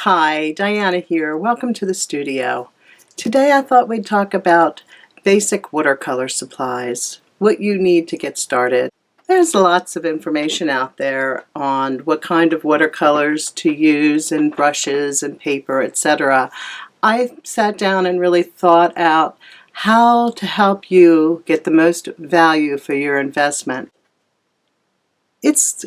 Hi, Diana here. Welcome to the studio. Today I thought we'd talk about basic watercolor supplies, what you need to get started. There's lots of information out there on what kind of watercolors to use and brushes and paper, etc. I sat down and really thought out how to help you get the most value for your investment. It's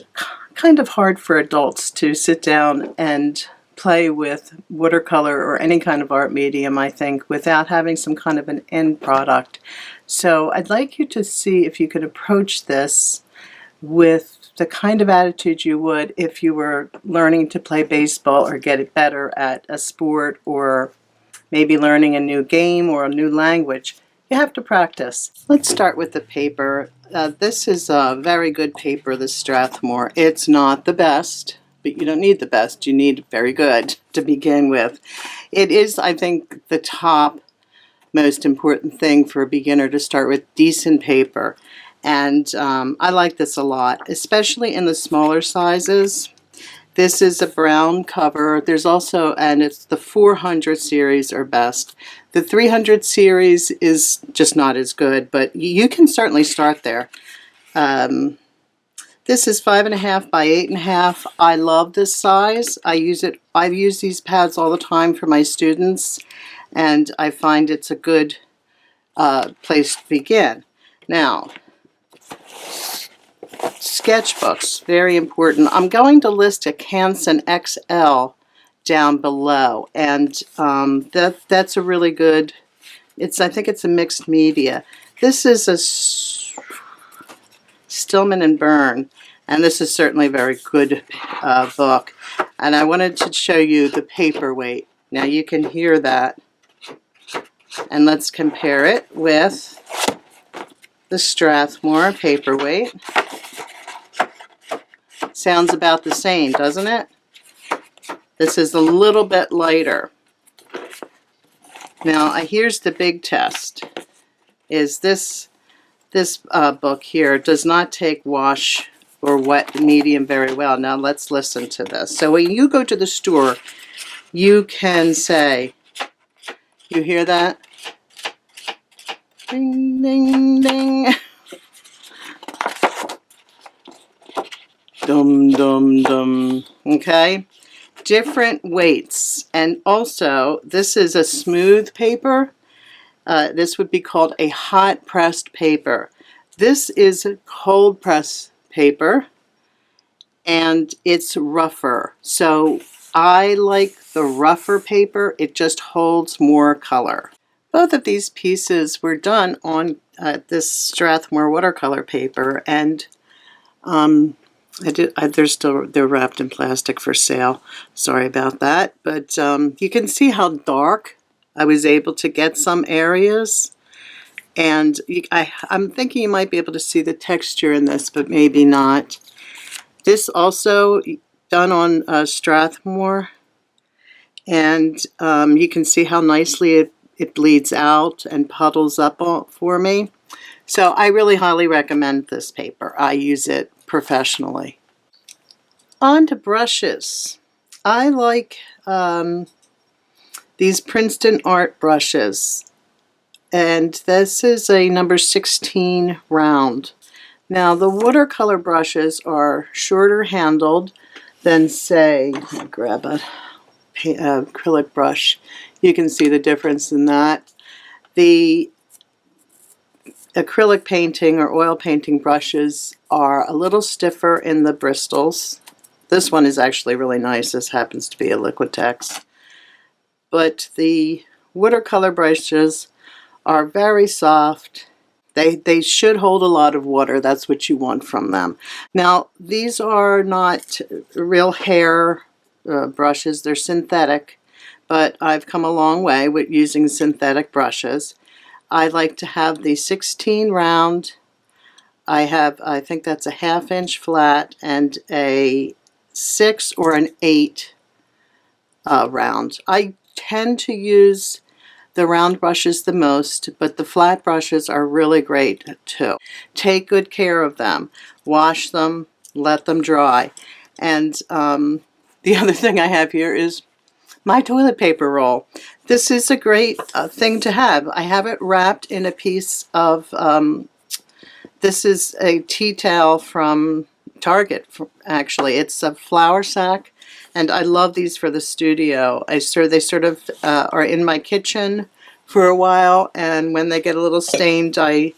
kind of hard for adults to sit down and play with watercolor or any kind of art medium, I think, without having some kind of an end product. So I'd like you to see if you can approach this with the kind of attitude you would if you were learning to play baseball or get better at a sport or maybe learning a new game or a new language. You have to practice. Let's start with the paper. This is a very good paper, the Strathmore. It's not the best, but you don't need the best. You need very good to begin with. It is, I think, the top most important thing for a beginner to start with decent paper. And I like this a lot, especially in the smaller sizes. This is a brown cover. There's also, and it's the 400 series are best. The 300 series is just not as good, but you can certainly start there. This is 5.5 by 8.5. I love this size. I've used these pads all the time for my students, and I find it's a good place to begin. Now, sketchbooks, very important. I'm going to list a Canson XL down below, and that's a really good, I think it's a mixed media. This is a Stillman and Byrne, and this is certainly a very good book. And I wanted to show you the paperweight. Now you can hear that, and let's compare it with the Strathmore paperweight. Sounds about the same, doesn't it? This is a little bit lighter. Now here's the big test. Is this book here does not take wash or wet medium very well. Now let's listen to this. So when you go to the store, you can say, you hear that? Ding, ding, ding. Dum, dum, dum. Okay? Different weights. And also, this is a smooth paper. This would be called a hot pressed paper. This is cold press paper, and it's rougher. So I like the rougher paper. It just holds more color. Both of these pieces were done on this Strathmore watercolor paper, and they're wrapped in plastic for sale. Sorry about that, but you can see how dark I was able to get some areas, and I'm thinking you might be able to see the texture in this, but maybe not. This also done on Strathmore, and you can see how nicely it bleeds out and puddles up for me. So I really highly recommend this paper. I use it professionally. On to brushes. I like these Princeton art brushes, and this is a number 16 round. Now the watercolor brushes are shorter handled than, say, I'll grab a acrylic brush. You can see the difference in that. The acrylic painting or oil painting brushes are a little stiffer in the bristles. This one is actually really nice. This happens to be a Liquitex. But the watercolor brushes are very soft. They should hold a lot of water. That's what you want from them. Now, these are not real hair brushes. They're synthetic, but I've come a long way with using synthetic brushes. I like to have the 16 round. I think that's a 1/2 inch flat and a 6 or an 8 round. I tend to use the round brushes the most, but the flat brushes are really great too. Take good care of them. Wash them, let them dry. And the other thing I have here is my toilet paper roll. This is a great thing to have. I have it wrapped in a piece of, this is a tea towel from Target, actually. It's a flour sack, and I love these for the studio. They sort of are in my kitchen for a while, and when they get a little stained, I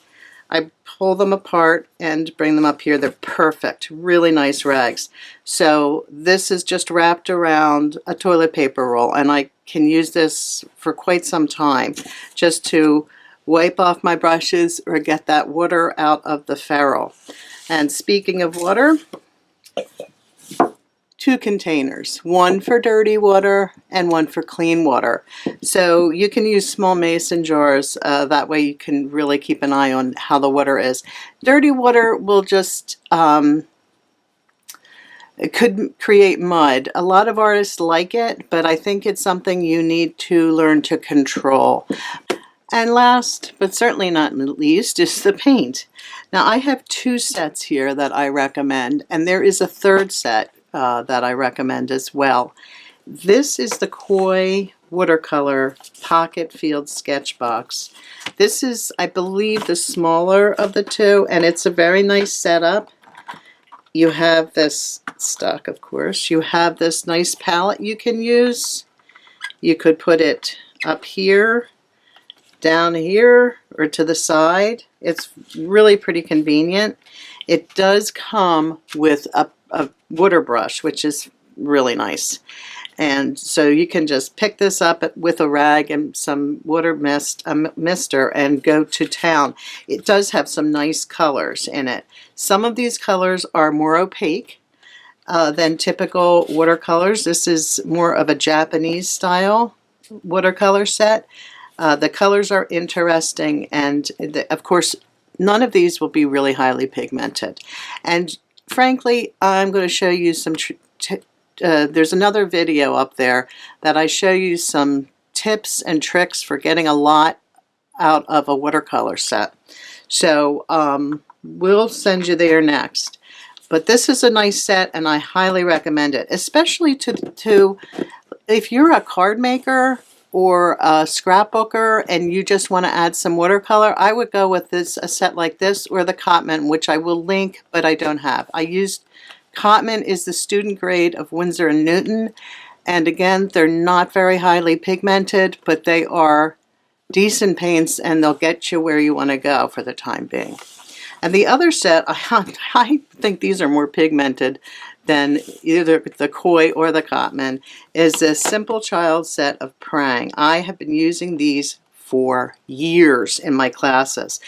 pull them apart and bring them up here. They're perfect, really nice rags. So this is just wrapped around a toilet paper roll, and I can use this for quite some time just to wipe off my brushes or get that water out of the ferrule. And speaking of water, 2 containers, one for dirty water and one for clean water. So you can use small mason jars, that way you can really keep an eye on how the water is. Dirty water will just, it could create mud. A lot of artists like it, but I think it's something you need to learn to control. And last, but certainly not least, is the paint. Now I have 2 sets here that I recommend, and there is a 3rd set that I recommend as well. This is the Koi Watercolor Pocket Field Sketch Box. This is, I believe, the smaller of the 2, and it's a very nice setup. You have this stock, of course. You have this nice palette you can use. You could put it up here, down here, or to the side. It's really pretty convenient. It does come with a water brush, which is really nice. And so you can just pick this up with a rag and some water mister and go to town. It does have some nice colors in it. Some of these colors are more opaque than typical watercolors. This is more of a Japanese style watercolor set. The colors are interesting, and of course none of these will be really highly pigmented. And frankly, I'm going to show you some there's another video up there that I show you some tips and tricks for getting a lot out of a watercolor set. So we'll send you there next. But this is a nice set, and I highly recommend it, especially to if you're a card maker or a scrapbooker and you just want to add some watercolor. I would go with a set like this, or the Cotman, which I will link, but I don't have. I used Cotman is the student grade of Winsor & Newton, and again, they're not very highly pigmented, but they are decent paints, and they'll get you where you want to go for the time being. And the other set, I think these are more pigmented than either the Koi or the Cotman, is a Simple Child set of Prang. I have been using these for years in my classes.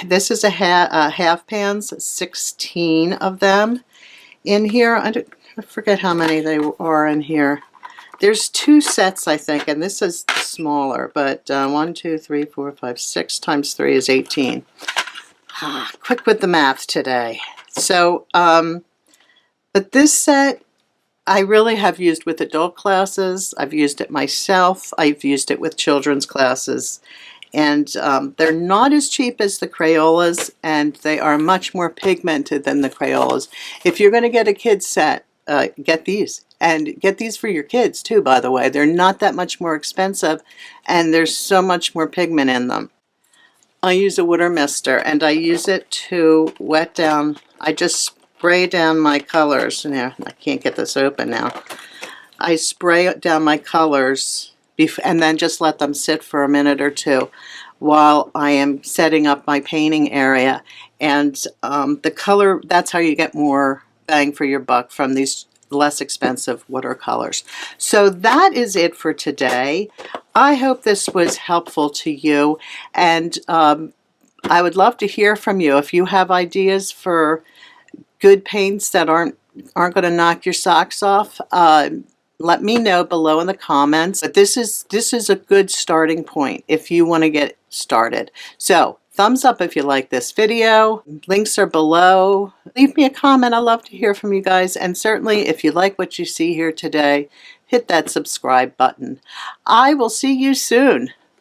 This is a half pans, 16 of them in here. I forget how many they are in here. There's 2 sets, I think, and this is smaller, but 1, 2, 3, 4, 5, 6 times 3 is 18. Quick with the math today. So, but this set I really have used with adult classes. I've used it myself. I've used it with children's classes. And they're not as cheap as the Crayolas, and they are much more pigmented than the Crayolas. If you're going to get a kid's set, get these. And get these for your kids too, by the way. They're not that much more expensive, and there's so much more pigment in them. I use a water mister, and I use it to wet down. I just spray down my colors. Now, I can't get this open now. I spray down my colors and then just let them sit for a minute or 2 while I am setting up my painting area. And the color, that's how you get more bang for your buck from these less expensive watercolors. So that is it for today. I hope this was helpful to you, and I would love to hear from you. If you have ideas for good paints that aren't going to knock your socks off, let me know below in the comments. But this is a good starting point if you want to get started. So thumbs up if you like this video. Links are below. Leave me a comment. I love to hear from you guys. And certainly if you like what you see here today, hit that subscribe button. I will see you soon.